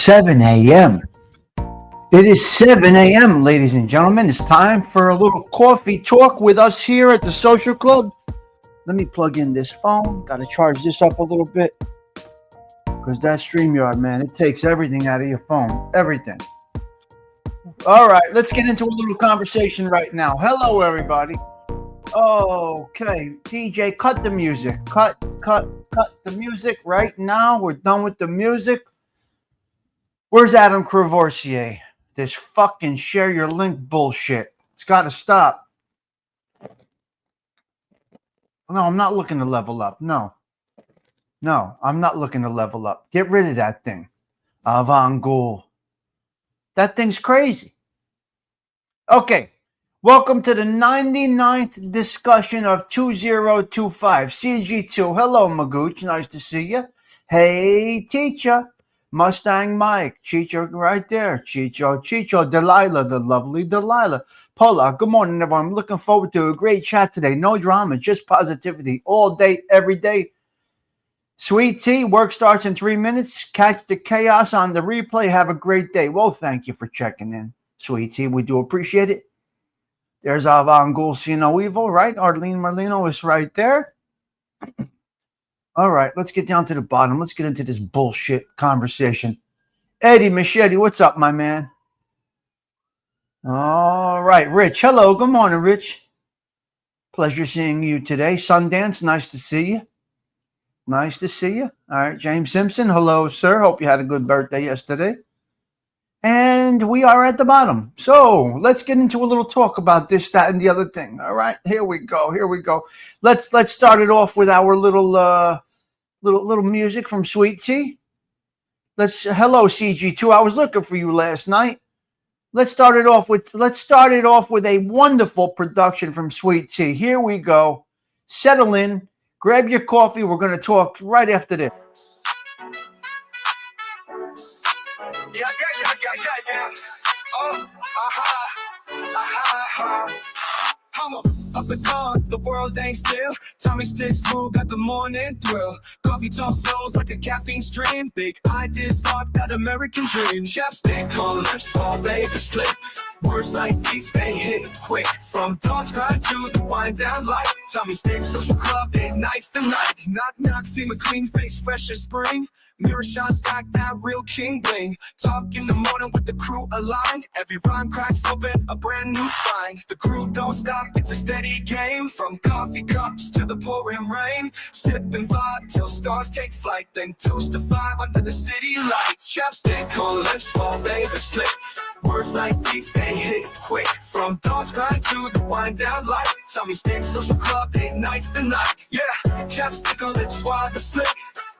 7 a.m. It is 7 a.m., ladies and gentlemen. It's time for a little coffee talk with us here at the Social Club. Let me plug in this phone. Got to charge this up a little bit because that StreamYard, man, it takes everything out of your phone. Everything. All right, let's get into a little conversation right now. Hello, everybody. Okay, DJ, cut the music. Cut the music right now. We're done with the music. Where's Adam Crevorsier? This fucking share your link bullshit. It's got to stop. No, I'm not looking to level up. No, I'm not looking to level up. Get rid of that thing. Avant-Goal. That thing's crazy. Okay. Welcome to the 99th discussion of 2025. CG2. Hello, Magooch. Nice to see you. Hey, teacher. Mustang Mike. Chicho right there. Chicho. Delilah, the lovely Delilah. Paula, good morning, everyone. I'm looking forward to a great chat today. No drama, just positivity all day, every day. Sweet tea, work starts in 3 minutes. Catch the chaos on the replay. Have a great day. Well, thank you for checking in, Sweet tea. We do appreciate it. There's Avant-Goal, See No Evil, right? Arlene Marlino is right there. All right, let's get down to the bottom. Let's get into this bullshit conversation. Eddie Machete, what's up, my man? All right, Rich. Hello, good morning, Rich. Pleasure seeing you today. Sundance, nice to see you. Nice to see you. All right, James Simpson, hello, sir. Hope you had a good birthday yesterday. And we are at the bottom. So let's get into a little talk about this, that, and the other thing. All right, here we go. Let's start it off with our little music from Sweet Tea. Hello, CG2. I was looking for you last night. Let's start it off with a wonderful production from Sweet Tea. Here we go. Settle in, grab your coffee. We're going to talk right after this. Yeah. Oh, I'm up at dawn, the world ain't still. Tommy Stigs crew got the morning thrill. Coffee talk flows like a caffeine stream. Big ideas spark that American dream. Chapstick on lips, all baby slip. Words like these, they hit quick. From dawn's grind to the wind down light. Tommy Stigs Social Club, ignites the night. Knock, see my clean face, fresh as spring. Mirror shots got that real king bling. Talk in the morning with the crew aligned. Every rhyme cracks open a brand new find. The crew don't stop, it's a steady game. From coffee cups to the pouring rain. Sip and vibe till stars take flight. Then toast to 5 under the city lights. Chapstick on lips, all baby slip. Words like these, they hit quick. From dawn's grind to the wind down light. Tommy Stigs Social Club, ignites the night. Yeah, chapstick on lips while the slip.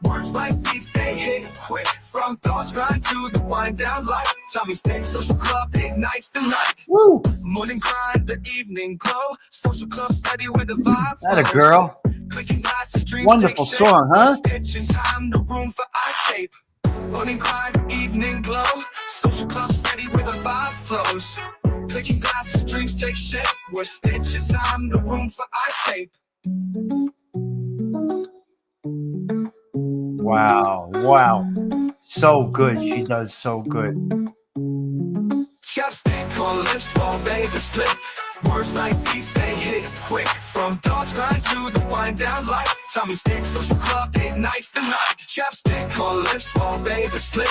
Words like these, they hit quick. From dawn's grind to the wind down light. Tommy Stigs Social Club, ignites the night. Woo! Morning grind, the evening glow. Social Club steady with the vibe. That a girl. Clicking glasses, dreams. Wonderful song, huh? Stitching time, no room for eye tape. Morning grind, evening glow. Social Club steady with the vibe flows. Clicking glasses, dreams take shape. We're stitching time, no room for eye tape. Wow. So good. She does so good. Chapstick on lips, all baby slip. Words like these, they hit quick. From dawn's grind to the wind down light. Tommy Stigs Social Club, ignites the night. Chapstick on lips, all baby slip.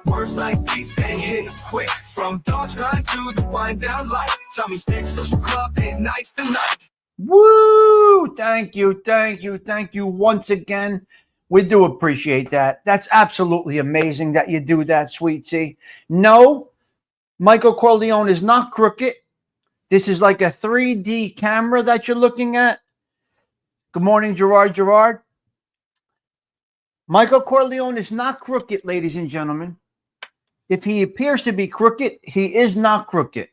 Words like these, they hit quick. From dawn's grind to the wind down light. Tommy Stigs Social Club, ignites the night. Woo! Thank you once again. We do appreciate that. That's absolutely amazing that you do that, Sweet Tea. No, Michael Corleone is not crooked. This is like a 3D camera that you're looking at. Good morning, Gerard. Michael Corleone is not crooked, ladies and gentlemen. If he appears to be crooked, he is not crooked.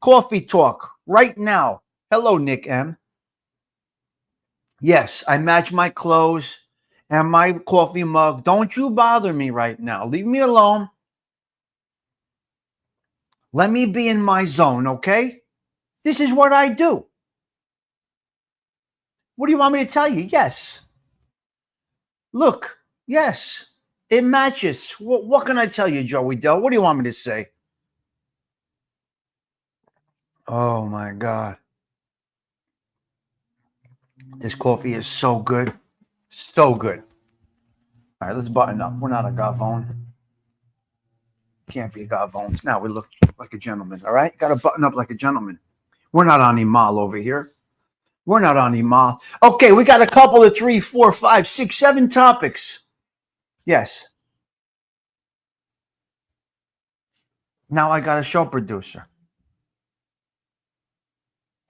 Coffee talk right now. Hello, Nick M. Yes, I match my clothes and my coffee mug. Don't you bother me right now. Leave me alone. Let me be in my zone, okay? This is what I do. What do you want me to tell you? Yes. Look, yes. It matches. What can I tell you, Joey Dell? What do you want me to say? Oh, my God. This coffee is so good. So good. All right, let's button up. We're not a gavone. Can't be a gavone. Now we look like a gentleman, all right? Got to button up like a gentleman. We're not on Emal over here. We're not on Emal. Okay, we got a couple of 3, 4, 5, 6, 7 topics. Yes. Now I got a show producer.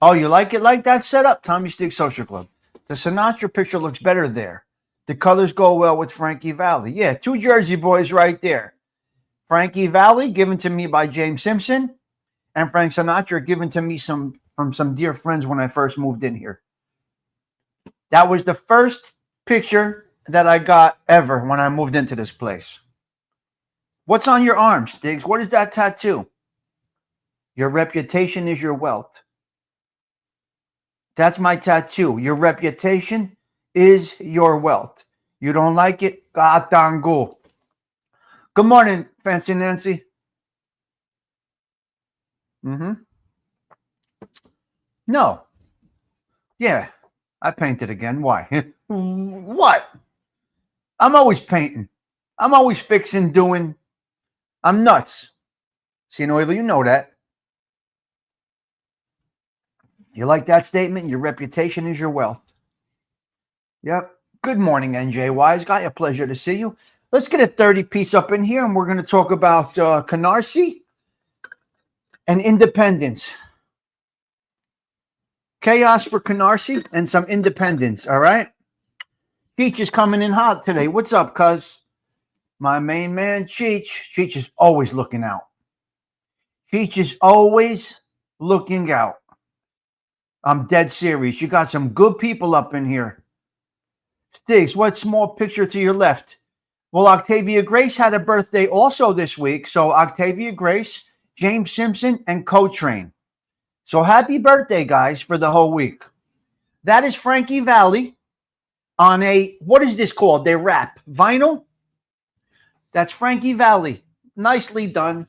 Oh, you like it like that setup? Tommy Stigs Social Club. The Sinatra picture looks better there. The colors go well with Frankie Valli. Yeah, 2 Jersey boys right there. Frankie Valli, given to me by James Simpson, and Frank Sinatra, given to me from some dear friends when I first moved in here. That was the first picture that I got ever when I moved into this place. What's on your arm, Stigs? What is that tattoo? Your reputation is your wealth. That's my tattoo. Your reputation is your wealth. You don't like it? Gatango. Good morning, Fancy Nancy. No. Yeah, I painted again. Why? What? I'm always painting. I'm always fixing, doing. I'm nuts. Sinoiva, you know that. You like that statement? Your reputation is your wealth. Yep. Good morning, NJ Wise Guy. A pleasure to see you. Let's get a 30 piece up in here, and we're going to talk about Canarsie and independence. Chaos for Canarsie and some independence, all right? Cheech is coming in hot today. What's up, cuz? My main man, Cheech. Cheech is always looking out. Cheech is always looking out. I'm dead serious. You got some good people up in here. Stigs, what small picture to your left? Well, Octavia Grace had a birthday also this week. So Octavia Grace, James Simpson, and Co-Train. So happy birthday, guys, for the whole week. That is Frankie Valli on a, what is this called? They wrap vinyl? That's Frankie Valli. Nicely done.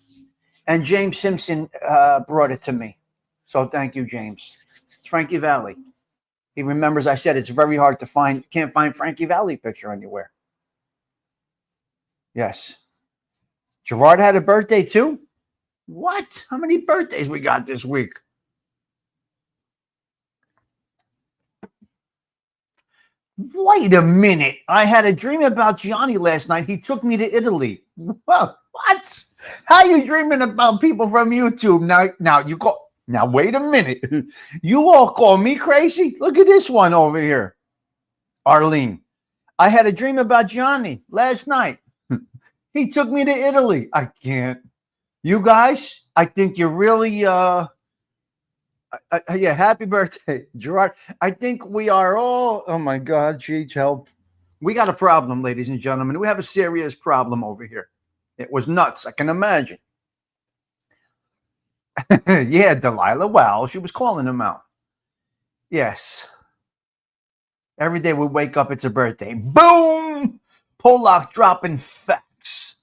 And James Simpson brought it to me. So thank you, James. It's Frankie Valli. He remembers I said it's very hard to find. Can't find Frankie Valli picture anywhere. Yes. Gerard had a birthday too? What? How many birthdays we got this week? Wait a minute. I had a dream about Gianni last night. He took me to Italy. Well, what? How are you dreaming about people from YouTube? Now wait a minute. You all call me crazy? Look at this one over here. Arlene. I had a dream about Gianni last night. He took me to Italy. I can't. You guys, I think you're really yeah, happy birthday, Gerard. I think we are all, oh my God, Cheech, help. We got a problem, ladies and gentlemen. We have a serious problem over here. It was nuts, I can imagine. Yeah, Delilah. Well, she was calling him out. Yes. Every day we wake up, it's a birthday. Boom! Pollock dropping facts.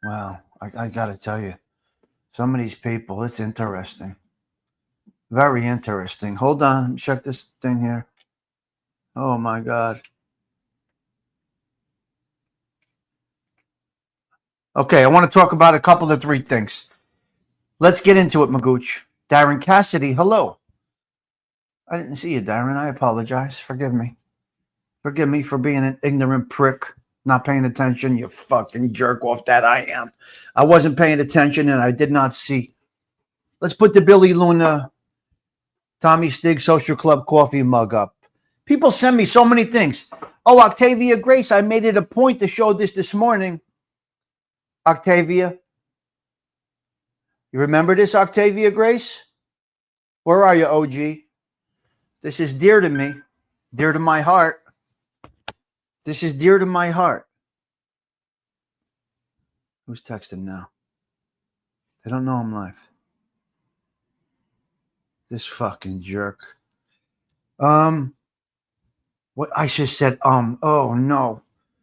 Wow, I got to tell you, some of these people, it's interesting. Very interesting. Hold on, check this thing here. Oh my God. Okay, I want to talk about a couple of 3 things. Let's get into it, Magooch. Darren Cassidy, hello. I didn't see you, Darren. I apologize. Forgive me. Forgive me for being an ignorant prick, not paying attention. You fucking jerk off that I am. I wasn't paying attention and I did not see. Let's put the Billy Luna Tommy Stig Social Club coffee mug up. People send me so many things. Oh, Octavia Grace, I made it a point to show this morning. Octavia. You remember this, Octavia Grace? Where are you, OG? This is dear to me, dear to my heart. This is dear to my heart. Who's texting now? They don't know I'm live. This fucking jerk. What What I just said, oh no,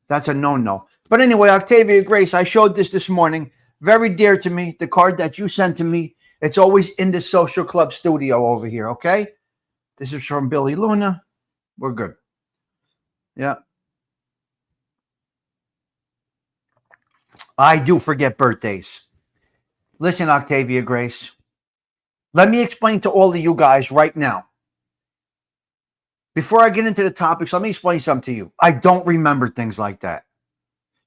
that's a no. But anyway, Octavia Grace, I showed this morning. Very dear to me. The card that you sent to me, it's always in the social club studio over here, okay? This is from Billy Luna. We're good. Yeah. I do forget birthdays. Listen, Octavia Grace, let me explain to all of you guys right now. Before I get into the topics, let me explain something to you. I don't remember things like that.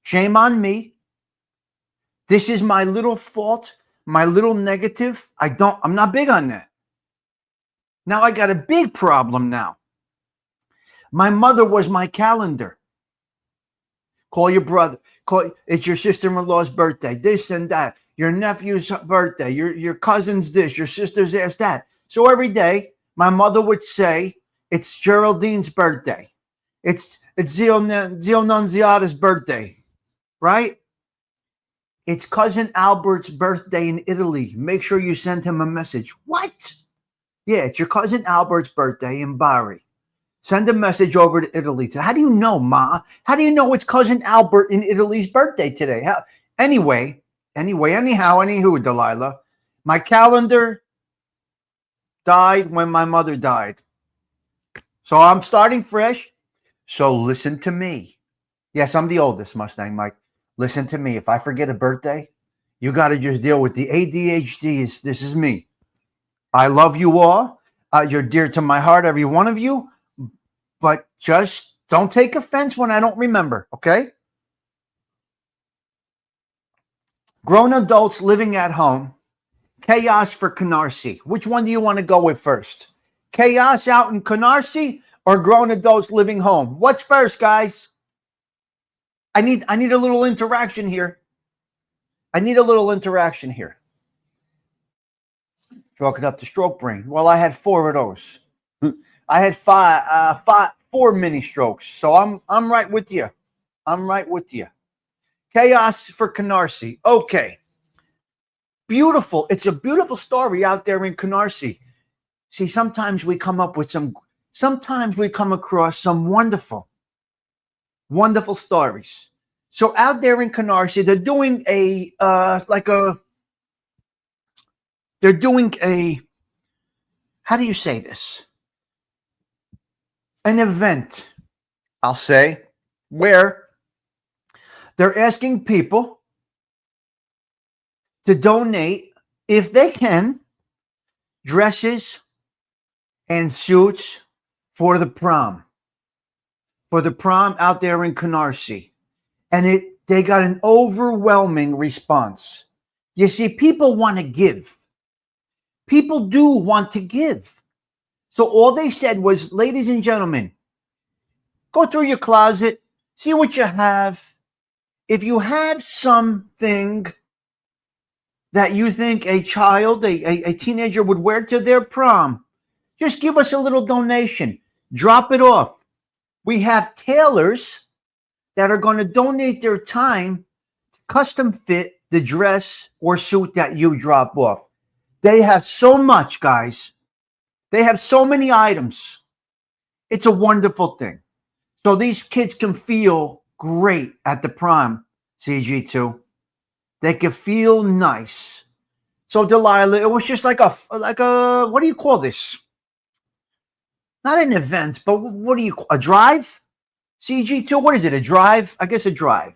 Shame on me. This is my little fault, my little negative. I'm not big on that. Now I got a big problem now. My mother was my calendar. Call your brother. It's your sister-in-law's birthday, this and that. Your nephew's birthday, your cousin's this, your sister's this, that. So every day, my mother would say, it's Geraldine's birthday. It's Zio Nunziata's birthday, right? It's cousin Albert's birthday in Italy. Make sure you send him a message. What? Yeah, it's your cousin Albert's birthday in Bari. Send a message over to Italy. How do you know, Ma? How do you know it's cousin Albert in Italy's birthday today? Anyhow, Delilah, my calendar died when my mother died. So I'm starting fresh. So listen to me. Yes, I'm the oldest, Mustang Mike. Listen to me. If I forget a birthday, you got to just deal with the ADHD. This is me. I love you all. You're dear to my heart, every one of you. But just don't take offense when I don't remember, okay? Grown adults living at home. Chaos for Canarsie. Which one do you want to go with first? Chaos out in Canarsie or grown adults living home? What's first, guys? I need a little interaction here. Chalk it up to stroke brain. Well, I had 4 of those. I had 4 mini strokes. So I'm right with you. Chaos for Canarsie. Okay. Beautiful. It's a beautiful story out there in Canarsie. See, sometimes we come across some wonderful stories. So out there in Canarsie, they're doing how do you say this? An event, I'll say, where they're asking people to donate, if they can, dresses and suits for the prom out there in Canarsie. And they got an overwhelming response. You see, people want to give. People do want to give. So all they said was, ladies and gentlemen, go through your closet, see what you have. If you have something that you think a child, a teenager would wear to their prom, just give us a little donation. Drop it off. We have tailors that are going to donate their time to custom fit the dress or suit that you drop off. They have so much, guys. They have so many items. It's a wonderful thing. So these kids can feel great at the prom, CG2. They can feel nice. So Delilah, it was just like a what do you call this? Not an event, but what do you call a drive? CG2, what is it? A drive? I guess a drive.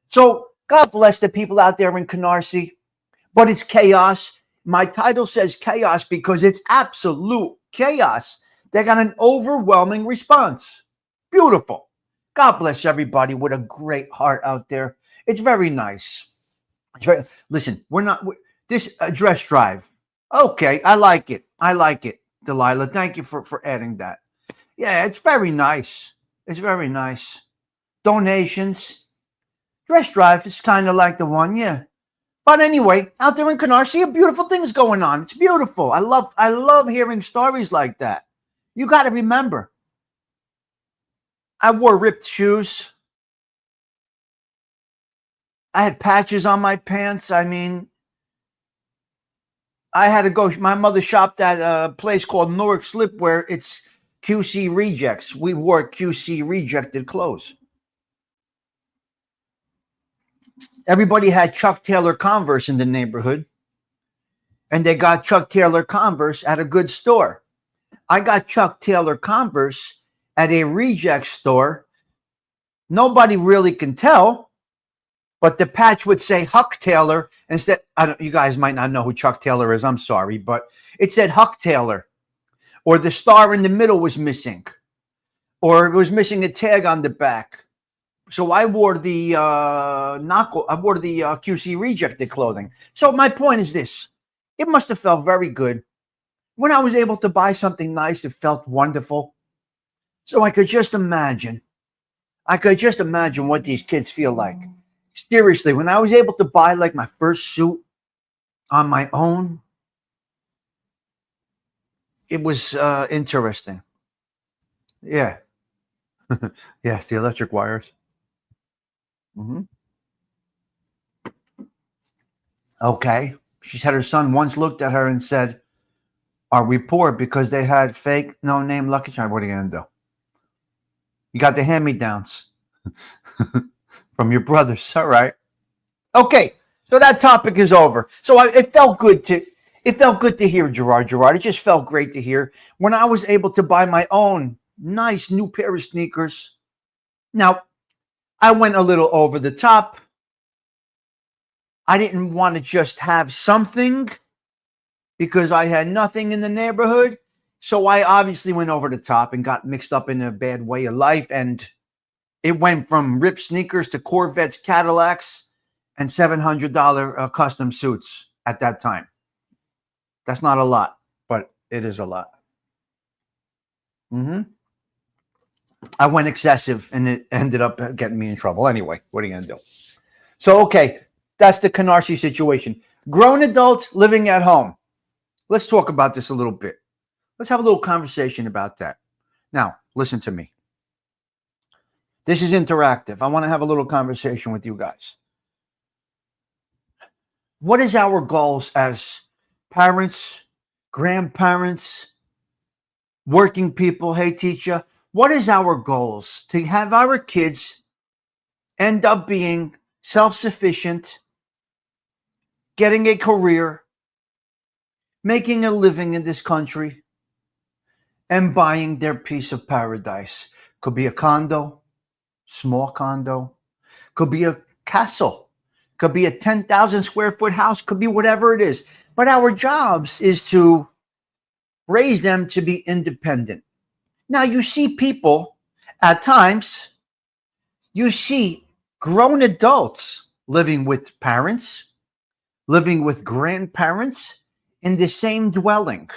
So God bless the people out there in Canarsie, but it's chaos. My title says chaos because it's absolute chaos. They got an overwhelming response. Beautiful. God bless everybody with a great heart out there. It's very nice. Listen, this dress drive. Okay, I like it, Delilah. Thank you for adding that. Yeah, it's very nice. Donations. Dress drive is kind of like the one, yeah. But anyway, out there in Canarsie, beautiful things going on. It's beautiful. I love hearing stories like that. You got to remember, I wore ripped shoes. I had patches on my pants. I mean, I had to go. My mother shopped at a place called Newark Slipwear. QC rejects. We wore QC rejected clothes. Everybody had Chuck Taylor Converse in the neighborhood, and they got Chuck Taylor Converse at a good store. I got Chuck Taylor Converse at a reject store. Nobody really can tell, but the patch would say Huck Taylor instead. You guys might not know who Chuck Taylor is. I'm sorry, but it said Huck Taylor, or the star in the middle was missing, or it was missing a tag on the back. So I wore the QC rejected clothing. So my point is this: it must have felt very good when I was able to buy something nice. It felt wonderful. So I could just imagine what these kids feel like. Seriously, when I was able to buy like my first suit on my own, it was interesting. Yeah. Yes, the electric wires. Mm-hmm. Okay. She said her son once looked at her and said, "Are we poor because they had fake no-name Lucky Charms?" What are you going to do? You got the hand-me-downs from your brothers. All right. Okay. So that topic is over. So it felt good to hear Gerard. It just felt great to hear when I was able to buy my own nice new pair of sneakers. Now, I went a little over the top. I didn't want to just have something because I had nothing in the neighborhood. So I obviously went over the top and got mixed up in a bad way of life. And it went from ripped sneakers to Corvettes, Cadillacs, and $700 custom suits at that time. That's not a lot, but it is a lot. Mm-hmm. I went excessive, and it ended up getting me in trouble. Anyway, what are you going to do? So, okay, that's the Canarsie situation. Grown adults living at home. Let's talk about this a little bit. Let's have a little conversation about that. Now, listen to me. This is interactive. I want to have a little conversation with you guys. What is our goals as parents, grandparents, working people? Hey, teacher, what is our goals to have our kids end up being self-sufficient, getting a career, making a living in this country, and buying their piece of paradise? Could be a condo, small condo, could be a castle, could be a 10,000 square foot house, could be whatever it is. But our jobs is to raise them to be independent. Now, you see people at times, you see grown adults living with parents, living with grandparents in the same dwelling,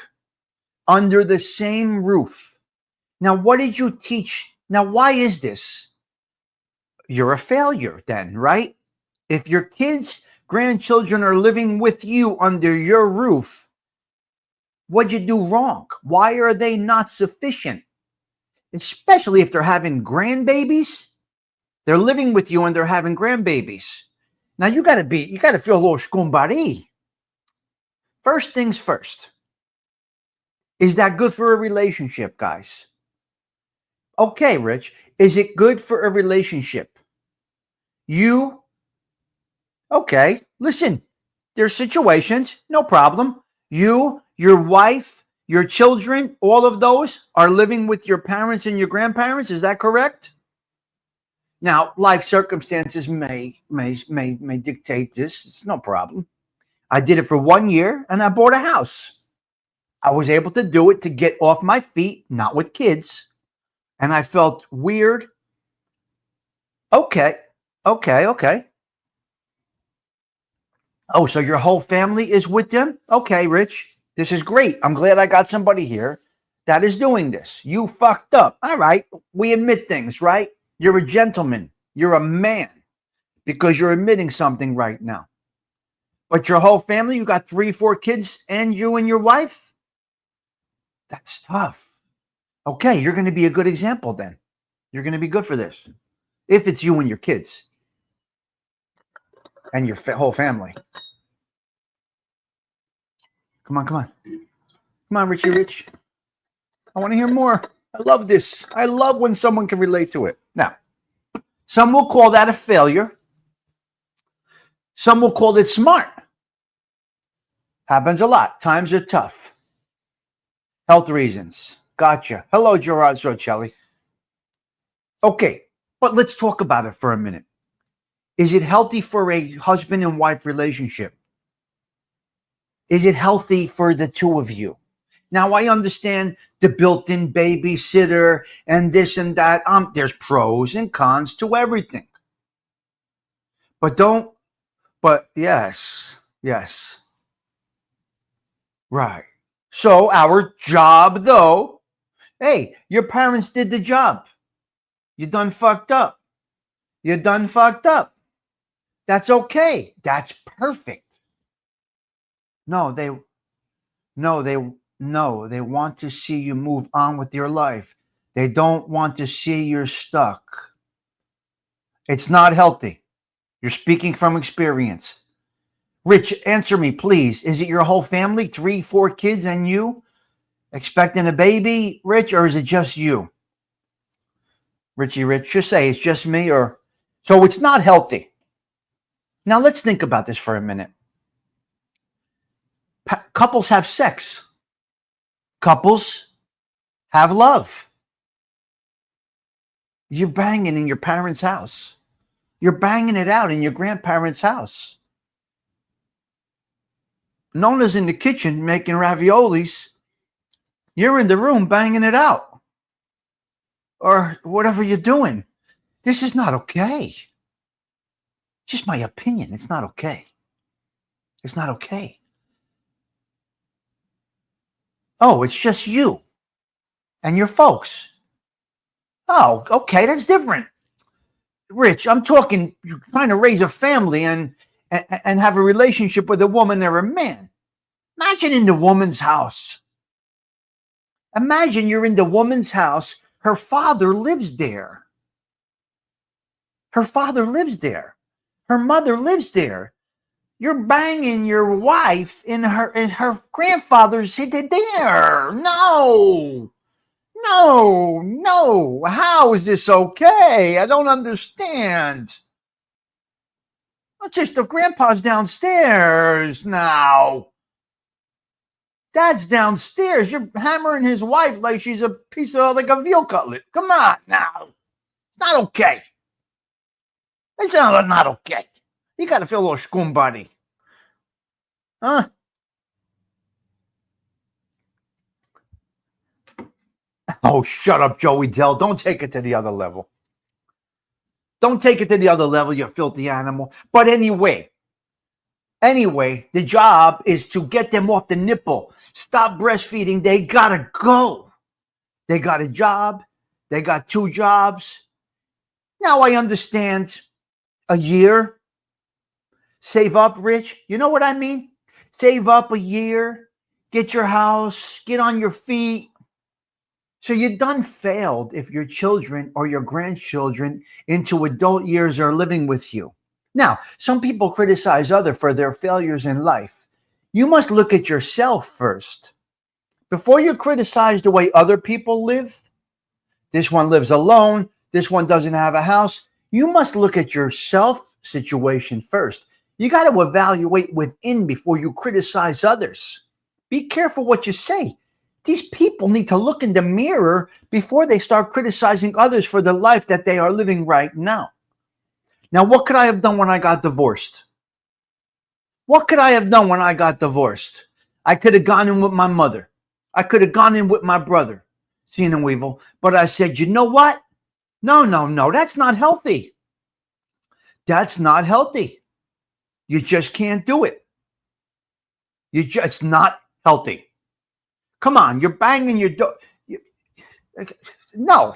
under the same roof. Now, what did you teach? Now, why is this? You're a failure then, right? If your kids, grandchildren are living with you under your roof, what'd you do wrong? Why are they not sufficient? Especially if they're having grandbabies. They're living with you and they're having grandbabies. Now you gotta feel a little skumbari. First things first. Is that good for a relationship, guys? Okay, Rich. Is it good for a relationship? Okay, listen. There's situations, no problem. You, your wife, your children, all of those are living with your parents and your grandparents. Is that correct? Now, life circumstances may dictate this. It's no problem. I did it for 1 year and I bought a house. I was able to do it to get off my feet, not with kids. And I felt weird. Okay. Oh, so your whole family is with them? Okay, Rich. This is great. I'm glad I got somebody here that is doing this. You fucked up. All right. We admit things, right? You're a gentleman. You're a man because you're admitting something right now. But your whole family, you got 3, 4 kids and you and your wife? That's tough. Okay, you're going to be a good example then. You're going to be good for this. If it's you and your kids and your whole family. Come on. Come on, Richie Rich. I want to hear more. I love this. I love when someone can relate to it. Now, some will call that a failure. Some will call it smart. Happens a lot. Times are tough. Health reasons. Gotcha. Hello, Gerard Sorcelli. Okay, but let's talk about it for a minute. Is it healthy for a husband and wife relationship? Is it healthy for the two of you? Now, I understand the built-in babysitter and this and that. There's pros and cons to everything. But yes. Right. So our job, though, hey, your parents did the job. You done fucked up. That's okay. That's perfect. No, they want to see you move on with your life. They don't want to see you're stuck. It's not healthy. You're speaking from experience. Rich, answer me, please. Is it your whole family, 3, 4 kids and you expecting a baby, Rich, or is it just you? Richie Rich, just say it's just me, or so it's not healthy. Now let's think about this for a minute. Couples have sex. Couples have love. You're banging in your parents' house. You're banging it out in your grandparents' house. Nona's in the kitchen making raviolis. You're in the room banging it out. Or whatever you're doing. This is not okay. Just my opinion. It's not okay. It's not okay. Oh, it's just you and your folks. Oh, okay, that's different. Rich, I'm talking, you're trying to raise a family and have a relationship with a woman or a man. Imagine in the woman's house. Imagine you're in the woman's house. Her father lives there. Her father lives there. Her mother lives there. You're banging your wife in her grandfather's there. No. How is this okay? I don't understand. It's just the grandpa's downstairs now. Dad's downstairs. You're hammering his wife like she's a piece of, like a veal cutlet. Come on now. It's not okay. It's not okay. You got to feel a little schoon buddy. Huh? Oh, shut up, Joey Dell. Don't take it to the other level. Don't take it to the other level, you filthy animal. But anyway, the job is to get them off the nipple. Stop breastfeeding. They got to go. They got a job. They got 2 jobs. Now I understand a year. Save up, Rich. You know what I mean? Save up a year. Get your house. Get on your feet. So you done failed if your children or your grandchildren into adult years are living with you. Now, some people criticize others for their failures in life. You must look at yourself first. Before you criticize the way other people live, this one lives alone, this one doesn't have a house, you must look at your self situation first. You got to evaluate within before you criticize others. Be careful what you say. These people need to look in the mirror before they start criticizing others for the life that they are living right now. Now, what could I have done when I got divorced? What could I have done when I got divorced? I could have gone in with my mother. I could have gone in with my brother, Sean and Weevil. But I said, you know what? No, that's not healthy. That's not healthy. You just can't do it. It's not healthy. Come on, you're banging your door. No.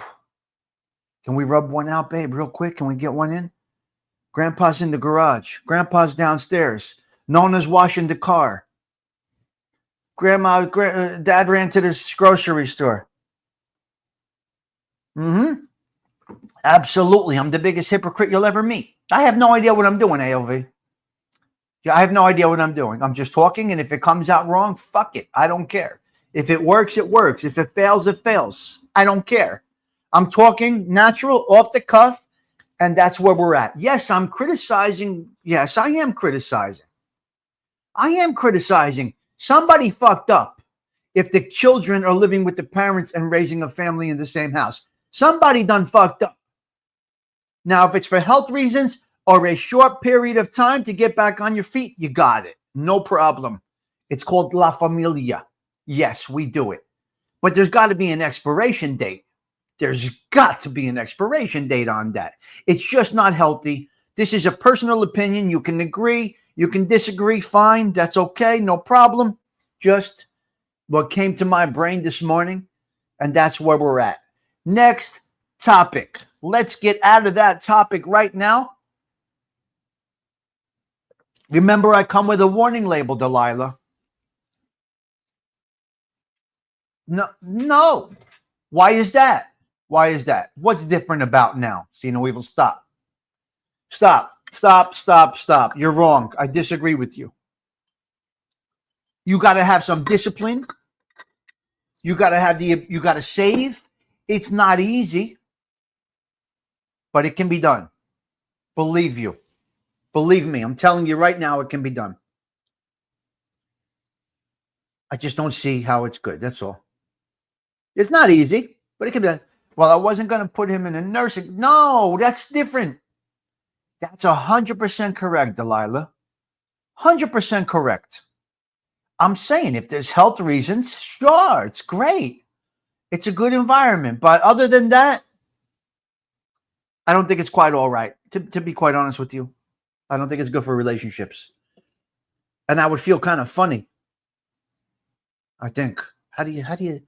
Can we rub one out, babe, real quick? Can we get one in? Grandpa's in the garage. Grandpa's downstairs. Nona's washing the car. Dad ran to the grocery store. Absolutely. I'm the biggest hypocrite you'll ever meet. I have no idea what I'm doing, ALV. Yeah, I have no idea what I'm doing. I'm just talking, and if it comes out wrong, fuck it. I don't care. If it works, it works. If it fails, it fails. I don't care. I'm talking natural, off the cuff, and that's where we're at. Yes, I'm criticizing. Yes, I am criticizing. I am criticizing. Somebody fucked up if the children are living with the parents and raising a family in the same house. Somebody done fucked up. Now, if it's for health reasons or a short period of time to get back on your feet, you got it. No problem. It's called La Familia. Yes, we do it. But there's got to be an expiration date. There's got to be an expiration date on that. It's just not healthy. This is a personal opinion. You can agree. You can disagree. Fine. That's okay. No problem. Just what came to my brain this morning. And that's where we're at. Next topic. Let's get out of that topic right now. Remember, I come with a warning label, Delilah. No. Why is that? Why is that? What's different about now? See no evil. Stop. You're wrong. I disagree with you. You got to have some discipline. You got to save. It's not easy, but it can be done. Believe me. I'm telling you right now, it can be done. I just don't see how it's good. That's all. It's not easy, but it can be done. Well, I wasn't going to put him in a nursing. No, that's different. That's 100% correct, Delilah. 100% correct. I'm saying if there's health reasons, sure, it's great. It's a good environment. But other than that, I don't think it's quite all right. To be quite honest with you, I don't think it's good for relationships. And that would feel kind of funny. I think. How do you,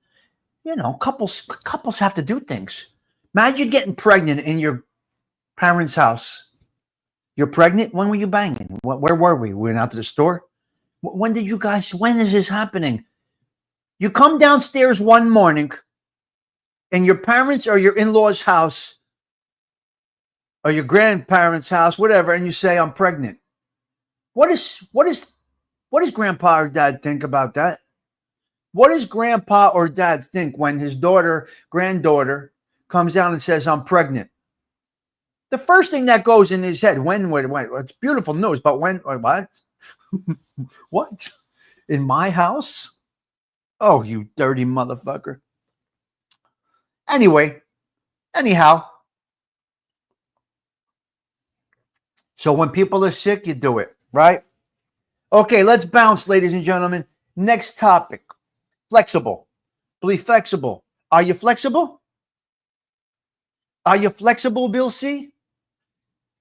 couples have to do things. Imagine getting pregnant in your parents' house. You're pregnant? When were you banging? Where were we? We went out to the store? When is this happening? You come downstairs one morning in your parents' or your in-laws' house or your grandparents' house, whatever, and you say, I'm pregnant. What does grandpa or dad think about that? What does grandpa or dad think when his granddaughter comes down and says, I'm pregnant? The first thing that goes in his head, when, it's beautiful news, but when, what? What? In my house? Oh, you dirty motherfucker. Anyhow. So when people are sick, you do it, right? Okay, let's bounce, ladies and gentlemen. Next topic. Flexible. Be flexible. Are you flexible? Are you flexible, Bill C?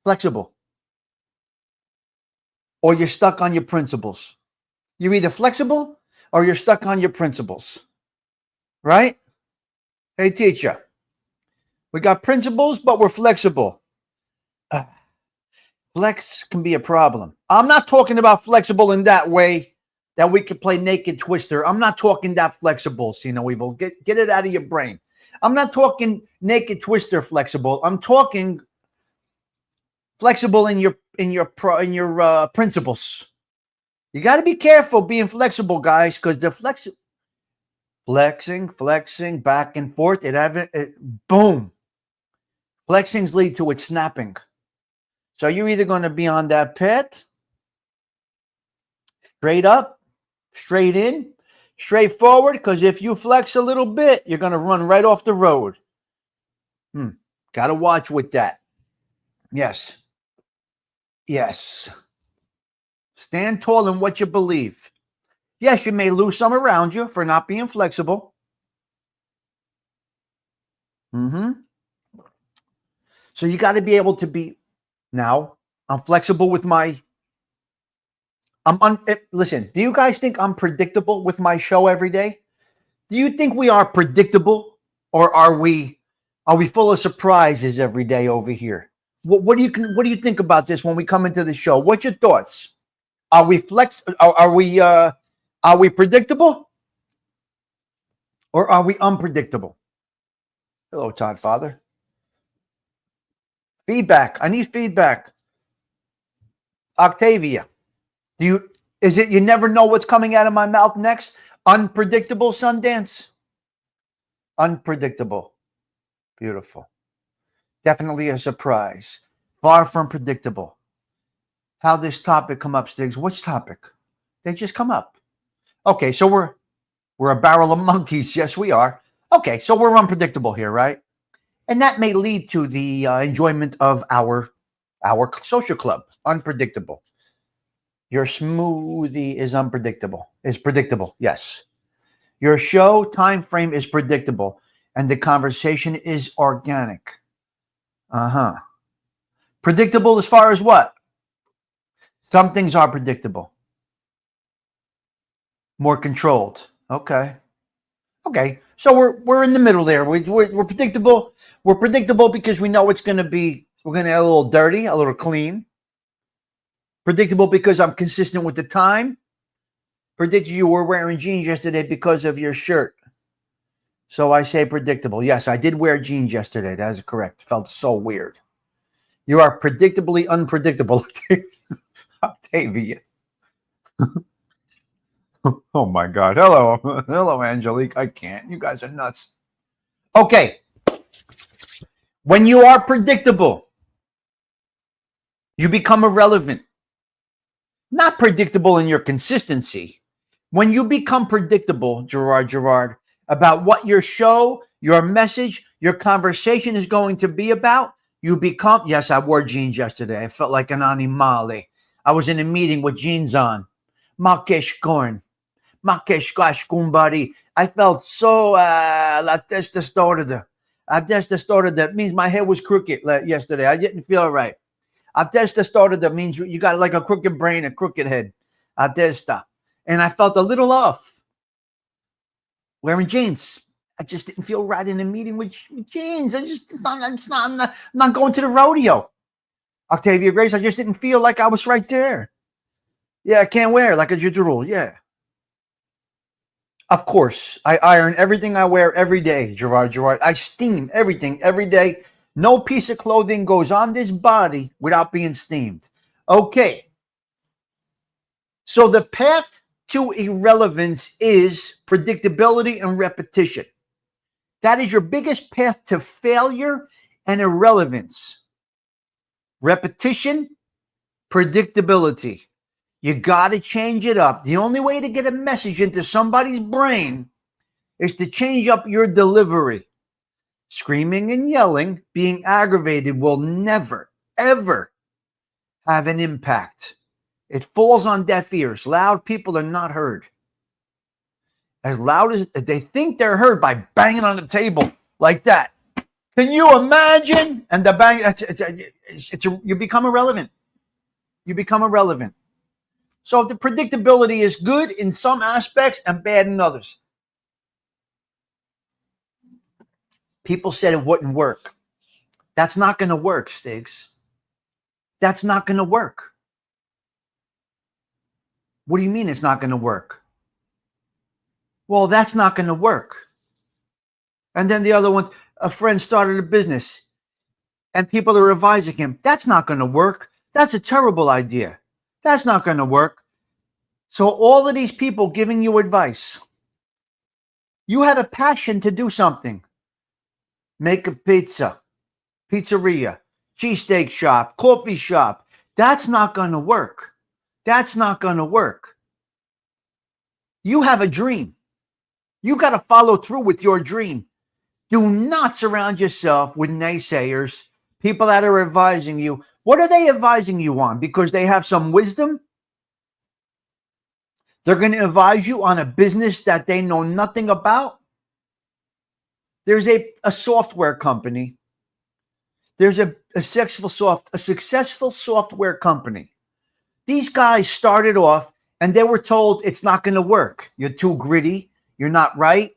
Flexible. Or you're stuck on your principles. You're either flexible or you're stuck on your principles. Right? Hey, teacher. We got principles, but we're flexible. Flex can be a problem. I'm not talking about flexible in that way that we could play naked twister. I'm not talking that flexible, evil. Get it out of your brain. I'm not talking naked twister flexible. I'm talking flexible in your principles. You got to be careful being flexible, guys, because the flexing back and forth. Boom. Flexings lead to it snapping. So you're either going to be on that pit, straight up, straight in, straight forward, because if you flex a little bit, you're going to run right off the road. Got to watch with that. Yes. Stand tall in what you believe. Yes, you may lose some around you for not being flexible. So you got to be able to be. Now, I'm flexible with my. Listen, do you guys think I'm predictable with my show every day? Do you think we are predictable, or are we full of surprises every day over here? What do you think about this when we come into the show? What's your thoughts? Are we are we predictable, or are we unpredictable? Hello, Todd Father. Feedback. I need feedback. Octavia, is it you never know what's coming out of my mouth next? Unpredictable, Sundance? Unpredictable. Beautiful. Definitely a surprise. Far from predictable. How this topic come up, Stigs? Which topic? They just come up. Okay, so we're a barrel of monkeys. Yes, we are. Okay, so we're unpredictable here, right? And that may lead to the enjoyment of our social club. Unpredictable. Your smoothie is unpredictable. Is predictable. Yes. Your show time frame is predictable, and the conversation is organic. Predictable as far as what? Some things are predictable. More controlled. Okay. So we're in the middle there. We're predictable. We're predictable because we know it's going to be. We're going to get a little dirty, a little clean. Predictable because I'm consistent with the time. Predicted you were wearing jeans yesterday because of your shirt. So I say predictable. Yes, I did wear jeans yesterday. That is correct. Felt so weird. You are predictably unpredictable, Octavia. Oh my God. Hello, Angelique. I can't. You guys are nuts. Okay. When you are predictable, you become irrelevant. Not predictable in your consistency. When you become predictable, Gerard, about what your show, your message, your conversation is going to be about, you become, yes, I wore jeans yesterday. I felt like an animale. I was in a meeting with jeans on. Makesh Korn. Makesh Kumbari. I felt so la testa storada. A testa storada means my head was crooked yesterday. I didn't feel right. A testa storada means you got like a crooked brain, a crooked head. A testa. And I felt a little off. Wearing jeans. I just didn't feel right in a meeting with jeans. I'm not going to the rodeo. Octavia Grace, I just didn't feel like I was right there. Yeah, I can't wear like a jitteral. Yeah. Of course, I iron everything I wear every day, Gerard. I steam everything every day. No piece of clothing goes on this body without being steamed. Okay. So the path to irrelevance is predictability and repetition. That is your biggest path to failure and irrelevance. Repetition, predictability. You got to change it up. The only way to get a message into somebody's brain is to change up your delivery. Screaming and yelling, being aggravated will never, ever have an impact. It falls on deaf ears. Loud people are not heard. As loud as they think they're heard by banging on the table like that. Can you imagine? And the bang, you become irrelevant. You become irrelevant. So the predictability is good in some aspects and bad in others. People said it wouldn't work. That's not going to work, Stigs. That's not going to work. What do you mean it's not going to work? Well, that's not going to work. And then the other one, a friend started a business and people are advising him, that's not going to work. That's a terrible idea. That's not going to work. So all of these people giving you advice, you have a passion to do something. Make a pizza, pizzeria, cheesesteak shop, coffee shop. That's not going to work. That's not going to work. You have a dream. You got to follow through with your dream. Do not surround yourself with naysayers, people that are advising you. What are they advising you on? Because they have some wisdom? They're going to advise you on a business that they know nothing about? There's a software company. There's a successful software company. These guys started off and they were told it's not going to work. You're too gritty. You're not right.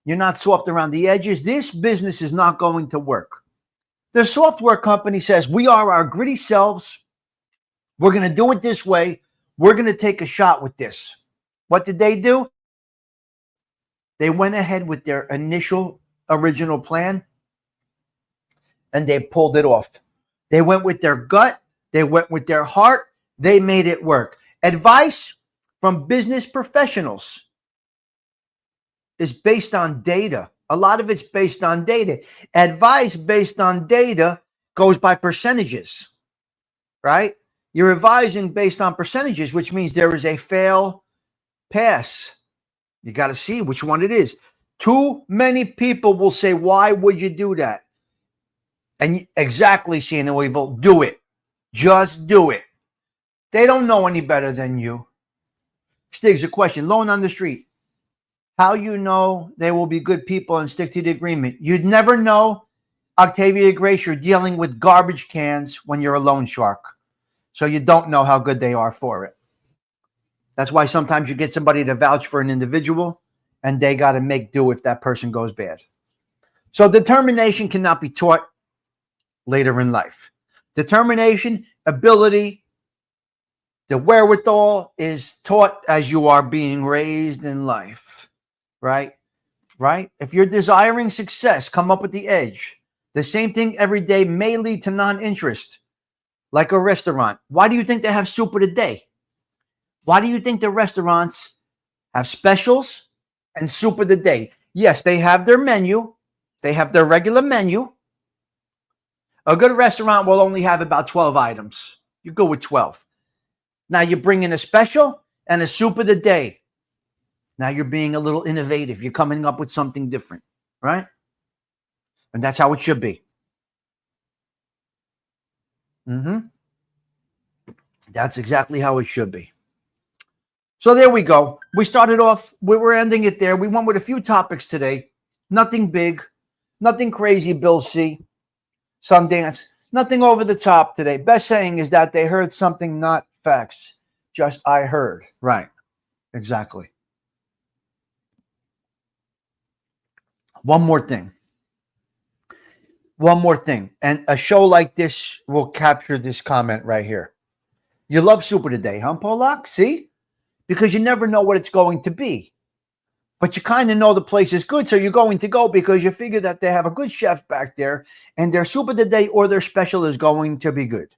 You're not soft around the edges. This business is not going to work. The software company says, we are our gritty selves. We're going to do it this way. We're going to take a shot with this. What did they do? They went ahead with their original plan and they pulled it off. They went with their gut. They went with their heart. They made it work. Advice from business professionals. is based on data. A lot of it's based on data. Advice based on data goes by percentages, right? You're advising based on percentages, which means there is a fail pass. You got to see which one it is. Too many people will say, why would you do that? And exactly, Shana Weevil, do it. Just do it. They don't know any better than you. Stigs, a question. Loan on the street. How you know they will be good people and stick to the agreement? You'd never know, Octavia Grace, you're dealing with garbage cans when you're a loan shark. So you don't know how good they are for it. That's why sometimes you get somebody to vouch for an individual and they got to make do if that person goes bad. So determination cannot be taught later in life. Determination, ability, the wherewithal is taught as you are being raised in life, right? Right? If you're desiring success, come up with the edge. The same thing every day may lead to non-interest, like a restaurant. Why do you think they have soup of the day? Why do you think the restaurants have specials and soup of the day? Yes, they have their menu. They have their regular menu. A good restaurant will only have about 12 items. You go with 12. Now you bring in a special and a soup of the day. Now you're being a little innovative. You're coming up with something different, right? And that's how it should be. That's exactly how it should be. So there we go. We started off, we were ending it there. We went with a few topics today. Nothing big, nothing crazy, Bill C. Sundance, nothing over the top today. Best saying is that they heard something, not facts. Just I heard. Right. Exactly. One more thing. And a show like this will capture this comment right here. You love soup of the day, huh, Polak? See? Because you never know what it's going to be. But you kind of know the place is good, so you're going to go because you figure that they have a good chef back there and their soup of the day or their special is going to be good,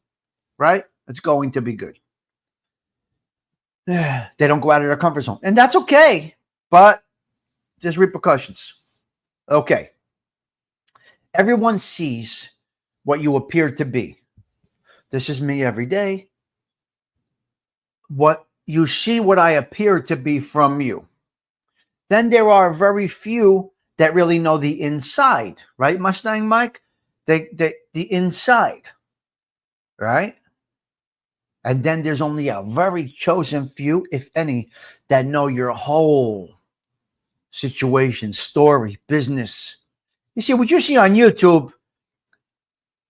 right? It's going to be good. They don't go out of their comfort zone. And that's okay, but there's repercussions. Okay. Everyone sees what you appear to be. This is me every day. What you see what I appear to be from you. Then there are very few that really know the inside, right, Mustang Mike? The inside, right? And then there's only a very chosen few, if any, that know your whole situation, story, business. You see, what you see on YouTube,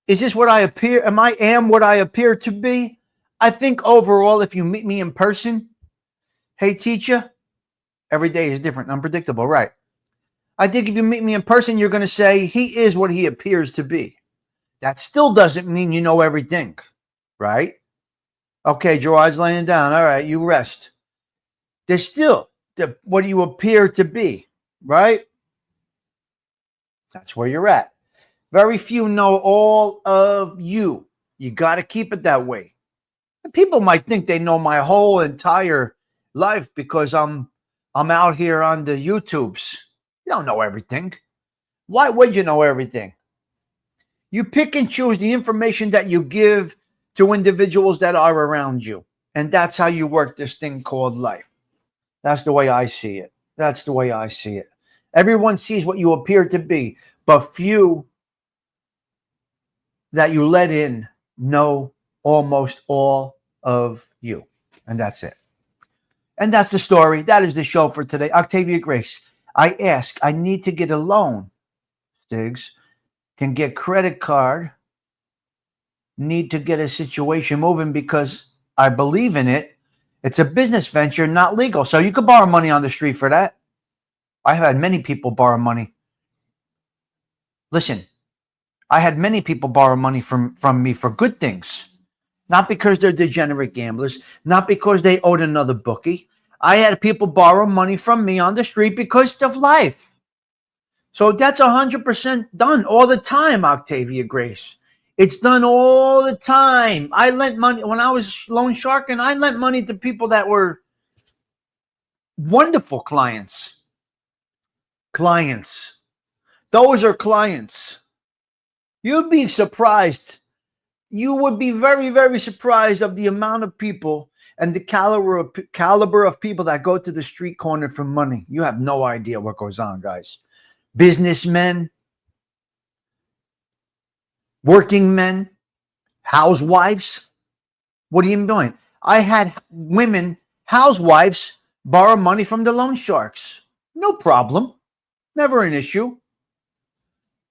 is this what I appear? Am what I appear to be? I think overall, if you meet me in person, hey, teacher, every day is different, unpredictable, right? I think if you meet me in person, you're going to say he is what he appears to be. That still doesn't mean you know everything, right? Okay, Gerard's laying down. All right, you rest. There's still what you appear to be, right? That's where you're at. Very few know all of you. You got to keep it that way. And people might think they know my whole entire life because I'm out here on the YouTubes. You don't know everything. Why would you know everything? You pick and choose the information that you give to individuals that are around you. And that's how you work this thing called life. That's the way I see it. That's the way I see it. Everyone sees what you appear to be, but few that you let in know almost all of you. And that's it. And that's the story. That is the show for today. Octavia Grace, I need to get a loan. Stigs, can get credit card. Need to get a situation moving because I believe in it. It's a business venture, not legal. So you could borrow money on the street for that. I've had many people borrow money. Listen, I had many people borrow money from me for good things. Not because they're degenerate gamblers, not because they owed another bookie. I had people borrow money from me on the street because of life. So that's 100% done all the time, Octavia Grace. It's done all the time. I lent money when I was loan shark, and I lent money to people that were wonderful clients. Clients. Those are clients. You'd be surprised. You would be very, very surprised of the amount of people and the caliber of people that go to the street corner for money. You have no idea what goes on, guys. Businessmen, working men, housewives. What are you doing? I had women, housewives, borrow money from the loan sharks. No problem. Never an issue.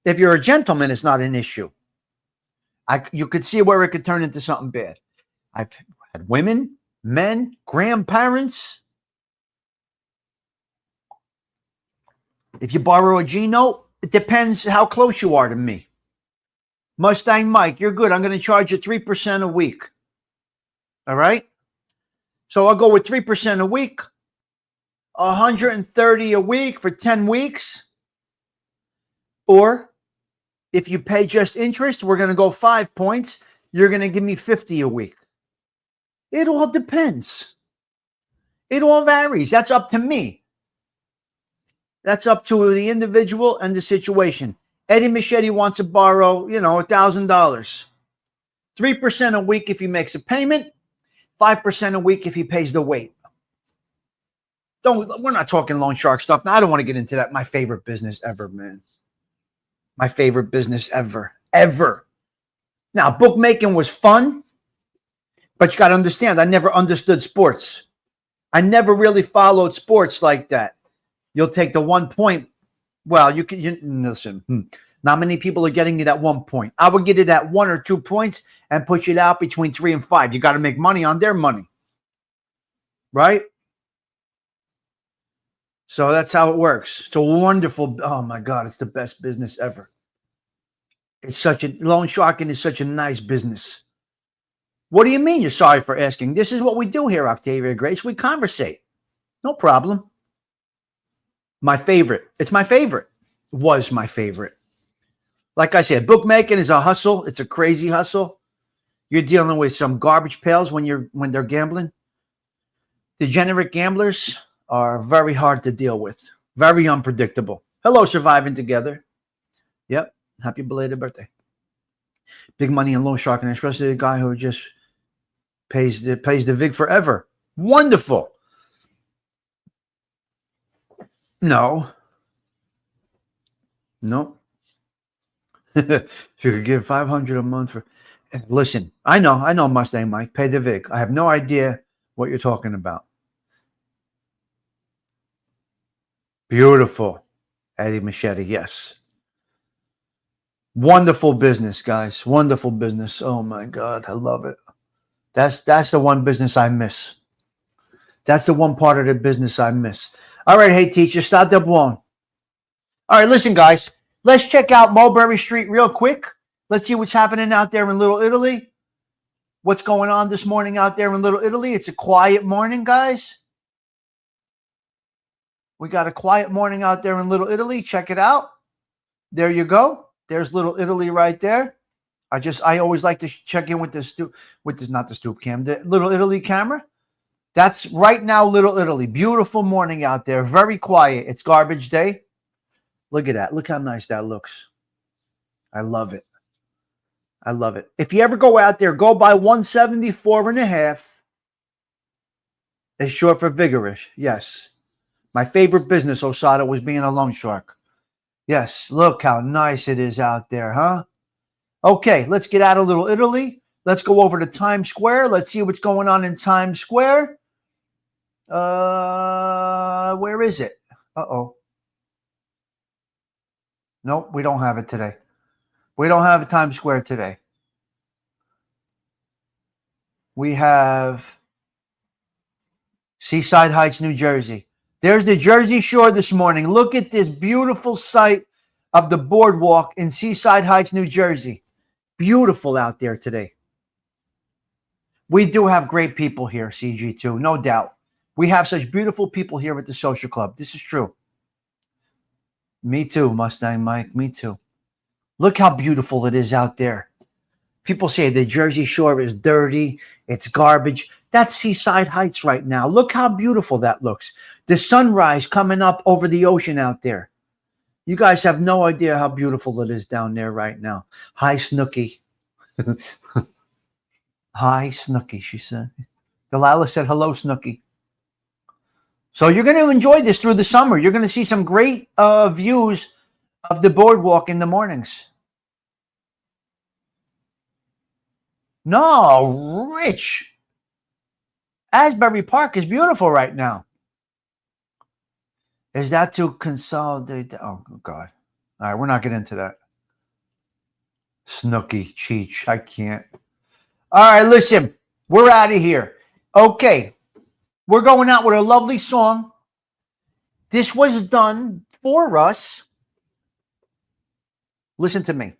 If you're a gentleman, it's not an issue. You could see where it could turn into something bad. I've had women, men, grandparents. If you borrow a G note, it depends how close you are to me. Mustang Mike, you're good. I'm going to charge you 3% a week. All right? So I'll go with 3% a week, 130 a week for 10 weeks. Or if you pay just interest, we're going to go 5 points. You're going to give me 50 a week. It all depends. It all varies. That's up to me. That's up to the individual and the situation. Eddie Machete wants to borrow, $1,000. 3% a week if he makes a payment. 5% a week if he pays the weight. We're not talking loan shark stuff. Now, I don't want to get into that. My favorite business ever, man. My favorite business ever. Now, bookmaking was fun, but you got to understand, I never understood sports. I never really followed sports like that. You'll take the 1 point. Well, listen, not many people are getting you that 1 point. I would get it at 1 or 2 points and push it out between 3 and 5. You got to make money on their money. Right? So that's how it works. It's a wonderful, oh my God, it's the best business ever. Loan sharking is such a nice business. What do you mean you're sorry for asking? This is what we do here, Octavia Grace. We conversate. No problem. My favorite. It's my favorite. Was my favorite. Like I said, bookmaking is a hustle. It's a crazy hustle. You're dealing with some garbage pails when they're gambling. Degenerate gamblers are very hard to deal with. Very unpredictable. Hello, Surviving Together. Yep. Happy belated birthday. Big money in loan sharking, especially the guy who just pays the VIG forever. Wonderful. No. If you could give $500 a month for, listen, I know Mustang Mike, pay the VIG. I have no idea what you're talking about. Beautiful. Eddie Machete, yes. Wonderful business, guys. Wonderful business. Oh my God, I love it. That's the one business I miss. That's the one part of the business I miss. All right, hey teacher, start the blown. All right, listen, guys. Let's check out Mulberry Street real quick. Let's see what's happening out there in Little Italy. What's going on this morning out there in Little Italy? It's a quiet morning, guys. We got a quiet morning out there in Little Italy. Check it out. There you go. There's Little Italy right there. I always like to check in with the Little Italy camera. That's right now Little Italy. Beautiful morning out there. Very quiet. It's garbage day. Look at that. Look how nice that looks. I love it. I love it. If you ever go out there, go by 174.5. It's short for vigorous. Yes. My favorite business, Osada, was being a loan shark. Yes. Look how nice it is out there, huh? Okay, let's get out of Little Italy. Let's go over to Times Square. Let's see what's going on in Times Square. Where is it? Uh-oh. Nope, we don't have it today. We don't have Times Square today. We have Seaside Heights, New Jersey. There's the Jersey Shore this morning. Look at this beautiful sight of the boardwalk in Seaside Heights, New Jersey. Beautiful out there today. We do have great people here, CG2, no doubt. We have such beautiful people here at the Social Club. This is true. Me too, Mustang Mike. Me too. Look how beautiful it is out there. People say the Jersey Shore is dirty. It's garbage. That's Seaside Heights right now. Look how beautiful that looks. The sunrise coming up over the ocean out there. You guys have no idea how beautiful it is down there right now. Hi, Snooky. Hi, Snooky, she said. Delilah said, hello, Snooky. So you're going to enjoy this through the summer. You're going to see some great views of the boardwalk in the mornings. No, Rich. Asbury Park is beautiful right now. Is that to consolidate? Oh, God. All right, we're not getting into that. Snooky, Cheech, I can't. All right, listen, we're out of here. Okay, we're going out with a lovely song. This was done for us. Listen to me.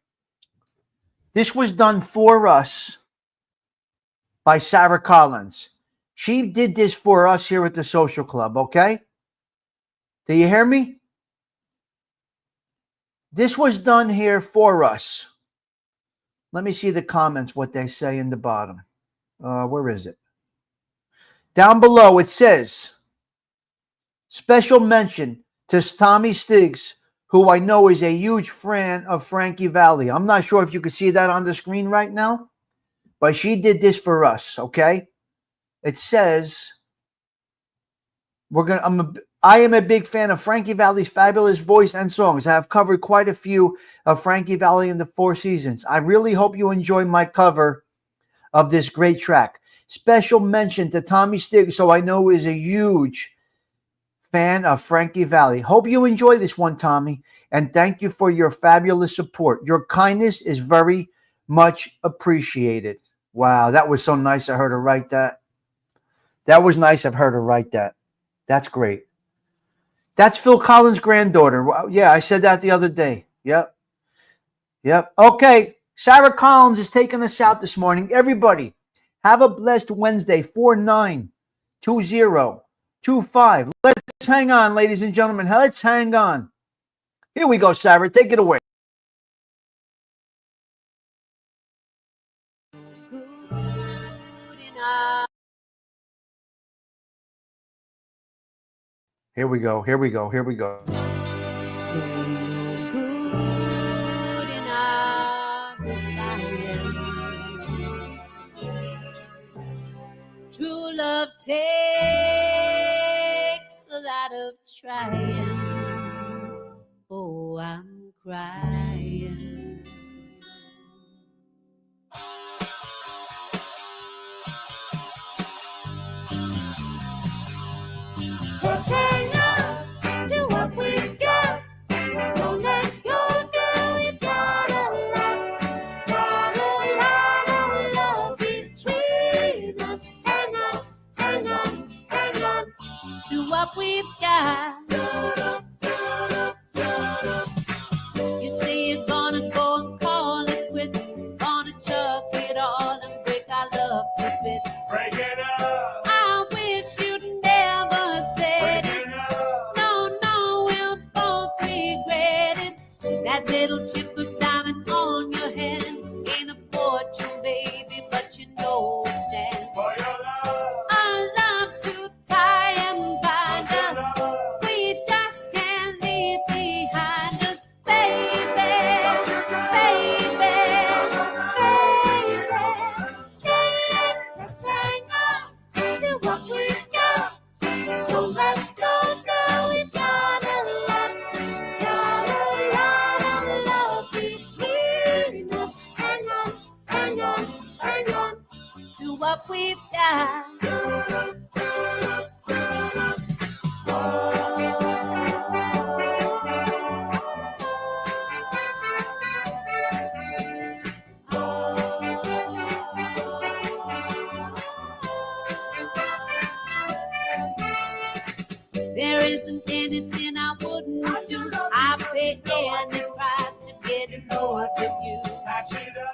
This was done for us by Sarah Collins. She did this for us here at the Social Club, okay? Do you hear me? This was done here for us. Let me see the comments, what they say in the bottom. Where is it? Down below, it says, special mention to Tommy Stigs, who I know is a huge fan of Frankie Valli. I'm not sure if you can see that on the screen right now, but she did this for us, okay? It says, I am a big fan of Frankie Valli's fabulous voice and songs. I have covered quite a few of Frankie Valli in the 4 seasons. I really hope you enjoy my cover of this great track. Special mention to Tommy Stiggs, so I know is a huge fan of Frankie Valli. Hope you enjoy this one, Tommy, and thank you for your fabulous support. Your kindness is very much appreciated. Wow, that was so nice of her to write that. That was nice of her to write that. That's great. That's Phil Collins' granddaughter. Yeah, I said that the other day. Yep. Okay, Sarah Collins is taking us out this morning. Everybody, have a blessed Wednesday, 492025. Let's hang on, ladies and gentlemen. Let's hang on. Here we go, Sarah. Take it away. Here we go. True love takes a lot of trying. Oh, I'm crying. Let's hang on to what we've got. Don't let go, girl. We've got a lot of love between us. Hang on to what we've got. You say you're gonna go and call it quits, gonna chuck it all and break our love to bits. Break it up. I wish you'd never said it. No, we'll both regret it. That little chip of diamond on your hand ain't a fortune, baby, but you know it stands For your love. our love to tie and bind us. We just can't leave behind us, baby. Stay, let's hang on to what we've got. Don't let go, girl, we've got a lot of love between us. Hang on to what we've got. There isn't anything I wouldn't do. I pay any price to get more of you. Patch it up.